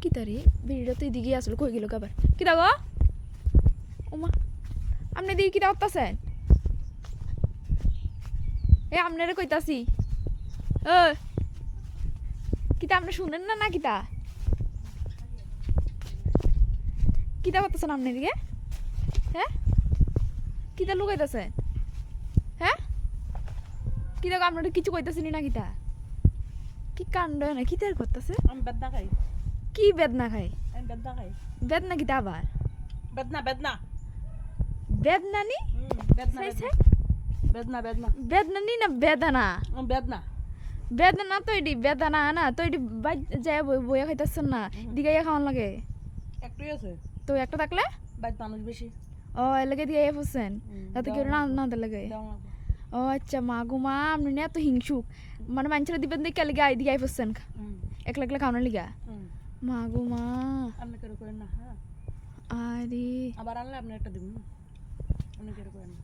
কি তারে ভিডিওটা তো এদিকে আসলে কই গেল আবার কি দাও ওমা আপনি দিকে কি দাওতাছেন এ আপনারে কইতাছি ও কিতা আপনি শুনেন না কিতা কিতা করতেছেন আপনি দিকে হ্যাঁ কিতা লুকাইতেছেন হ্যাঁ কিতা আপনারা কিছু কইতাছেন না কিতা কি কাণ্ড না কিতার করতেছে আমি বেদনা খাই কি বেদনা খাই আমি বেদনা খাই বেদনা কিতা আবার বেদনা বেদনা বেদনা নি বেদনা সাই সাই বেদনা বেদনা বেদনা নি না বেদনা বেদনা বেদনা তো এটি বেদনা না তো এটি বাইর যায় বইয়া খাইতেছেন না দিগাইয়া খাওয়ান লাগে একটুই আছে তো একটা থাকলে বাইর মানুষ বেশি ও এর লাগে দিগাইয়া ফুসছেন তাতে কেউ না না লাগে দেওয়া লাগবে ও আচ্ছা মা গো মা আপনি না এত হিংসুক মানে মানুষেরা দিবেন দেখে লিগা দিগাই ফুসছেন একলা একলা খাওয়ানোর লিগা মা গো মা আপনি কেন করেন না হ্যাঁ আরে আবার আনলে আপনি একটা দিবেন আপনি কেন করেন না